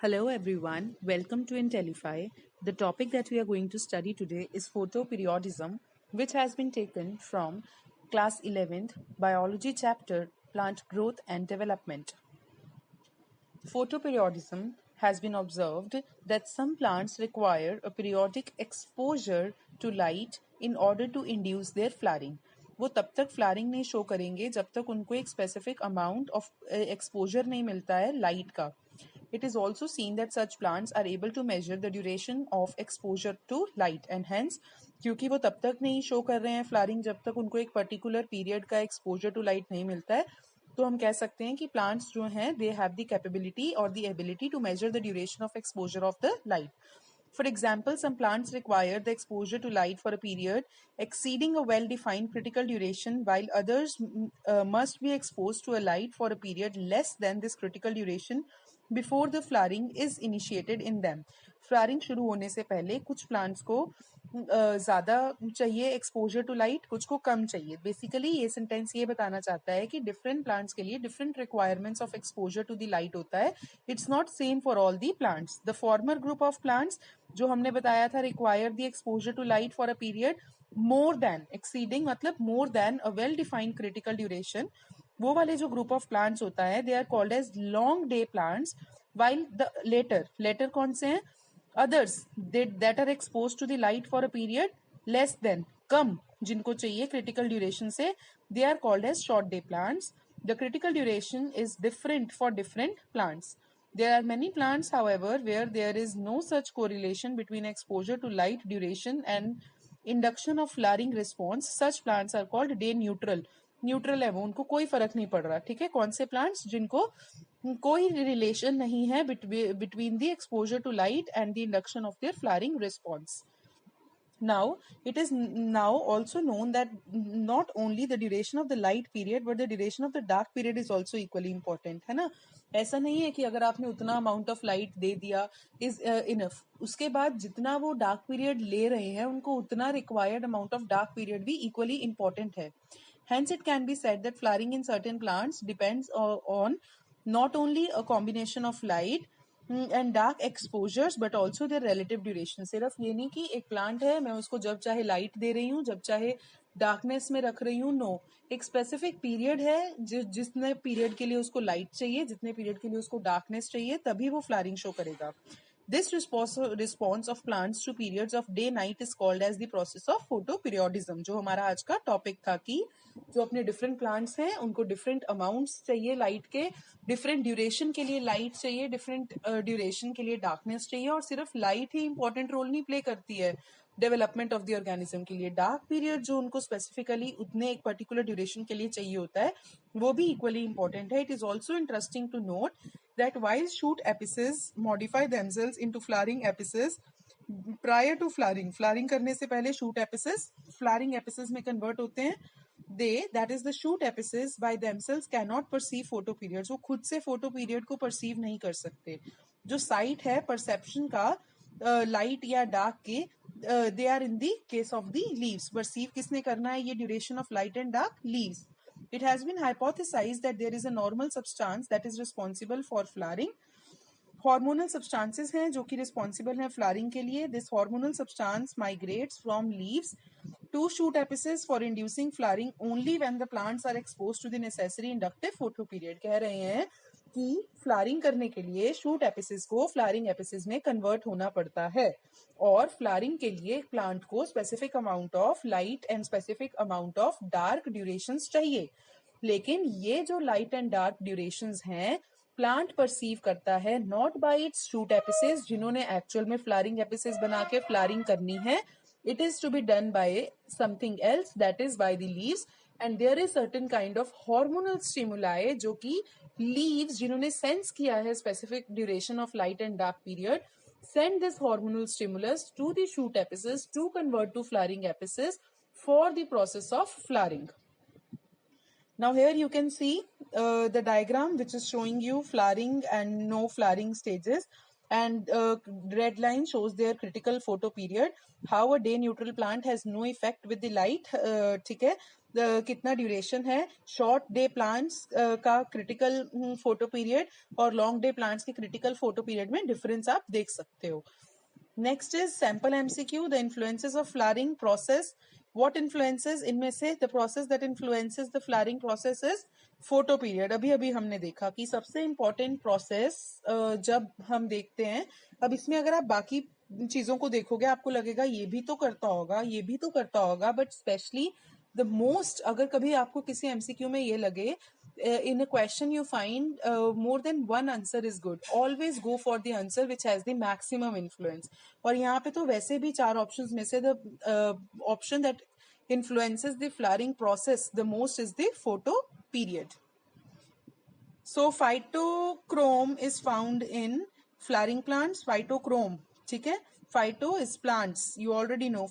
Hello everyone, welcome to Intellify. The topic that we are going to study today is photoperiodism, which has been taken from class 11th biology chapter Plant Growth and Development. Photoperiodism has been observed that some plants require a periodic exposure to light in order to induce their flowering. वो तब तक flowering नहीं show करेंगे जब तक उनको एक specific amount of exposure नहीं मिलता है लाइट का. It is also seen that such plants are able to measure the duration of exposure to light and hence क्योंकि वो तब तक नहीं शो कर रहे हैं फ्लारिंग जब तक उनको एक पर्टिकुलर पीरियड का एक्सपोजर टू लाइट नहीं मिलता है, तो हम कह सकते हैं कि प्लांट्स जो हैं दे हैव द कैपेबिलिटी और the ability to measure the duration of exposure of the light. For example, some plants require the exposure to light for a period exceeding a well-defined critical duration, while others must be exposed to a light for a period less than this critical duration before the flowering is initiated in them. Flowering शुरू होने से पहले कुछ plants को ज़्यादा चाहिए exposure to light, कुछ को कम चाहिए. बेसिकली ये सेंटेंस ये बताना चाहता है कि डिफरेंट प्लांट्स के लिए different requirements of exposure to the light होता है. It's not same for all the plants. The former group of plants जो हमने बताया था require the exposure to light for a period more than exceeding मतलब more than a well defined critical duration, वो वाले जो ग्रुप ऑफ प्लांट्स होता है they are called as long day plants. While the latter कौन से हैं? Others that are expose to the light for a period less than कम जिनको चाहिए क्रिटिकल ड्यूरेशन से, they are called as short day plants. The critical duration is different for different plants. There are many plants, however, where there is no such correlation between exposure to light duration and induction of flowering response. Such plants are called day neutral. Neutral है वो, उनको कोई फर्क नहीं पड़ रहा. ठीक है, कौन से प्लांट्स जिनको कोई रिलेशन नहीं है between the exposure to light and the induction of their flowering response. Now, it is now also known that not only the duration of the light period but the duration of the dark period is also equally important, है ना. ऐसा नहीं है कि अगर आपने उतना amount of light दे दिया इज इनफ, उसके बाद जितना वो डार्क पीरियड ले रहे हैं उनको उतना required amount of dark period भी इक्वली इंपॉर्टेंट है. Hence, it can be said that flowering in certain plants depends on not only a combination of light and dark exposures but also there relative duration. सिर्फ ये नहीं कि एक plant है मैं उसको जब चाहे लाइट दे रही हूँ जब चाहे डार्कनेस में रख रही हूँ. नो, एक स्पेसिफिक पीरियड है जितने पीरियड के लिए उसको लाइट चाहिए, जितने पीरियड के लिए उसको डार्कनेस चाहिए, तभी वो फ्लावरिंग शो करेगा. This response of plants to periods of day night is called as the process of photoperiodism. जो हमारा आज का टॉपिक था कि जो अपने डिफरेंट प्लांट्स हैं उनको डिफरेंट अमाउंट्स चाहिए लाइट के, डिफरेंट ड्यूरेशन के लिए लाइट चाहिए, डिफरेंट ड्यूरेशन के लिए डार्कनेस चाहिए, और सिर्फ लाइट ही इंपॉर्टेंट रोल नहीं प्ले करती है डेवलपमेंट ऑफ द ऑर्गेनिज्म के लिए. डार्क पीरियड जो उनको स्पेसिफिकली उतने एक पर्टिकुलर ड्यूरेशन के लिए चाहिए होता है वो भी इक्वली इंपॉर्टेंट है. It is also interesting to note that while shoot apices modify themselves into flowering apices prior to flowering, flowering करने से पहले shoot apices flowering apices में convert होते हैं. they, that is the shoot apices, by themselves cannot perceive photo periods. वो खुद से photo period को perceive नहीं कर सकते. जो sight है perception का लाइट या डार्क के, they are in the case of the leaves. Perceive किसने करना है ये duration of light and dark? Leaves. It has been hypothesized that there is a normal substance that is responsible for flowering. Hormonal substances हैं जो कि responsible हैं flowering के लिए. This hormonal substance migrates from leaves to shoot apices for inducing flowering only when the plants are exposed to the necessary inductive photoperiod. कह रहे हैं कि फ्लावरिंग करने के लिए शूट एपिसिस को फ्लावरिंग एपिसिस में कन्वर्ट होना पड़ता है, और फ्लावरिंग के लिए प्लांट को specific amount of light and specific amount of dark durations चाहिए. लेकिन ये जो लाइट एंड डार्क ड्यूरेशंस हैं प्लांट परसीव करता है not by its shoot apices जिन्होंने एक्चुअल में फ्लावरिंग एपिसिस बना के फ्लावरिंग करनी है. It is to be done by something else, that is by the leaves. And there is certain kind of hormonal stimuli जो कि लीव्स जिन्होंने sense किया है specific duration of light and dark period send this hormonal stimulus to the shoot apices to convert to flowering apices for the process of flowering. Now here you can see the diagram which is showing you flowering and no flowering stages. and red line shows their critical photo period. How a day neutral plant has no effect with the light. ठीक है, कितना duration है short day plants का critical photo period और long day plants के critical photo period में difference आप देख सकते हो. Next is sample MCQ, the influences of flowering process. What influences, इनमें से the process that influences the flowering process is photo period. अभी हमने देखा कि सबसे important process जब हम देखते हैं, अब इसमें अगर आप बाकी चीजों को देखोगे आपको लगेगा ये भी तो करता होगा, ये भी तो करता होगा, but especially the most, अगर कभी आपको किसी MCQ में ये लगे in a question you find more than one answer is good, always go for the answer which has the maximum influence. और यहाँ पे तो वैसे भी 4 options में से the option that influences the flowering process the most is the photo period. So phytochrome is found in flowering plants. Phytochrome, ठीक है, phyto is plants, you already know.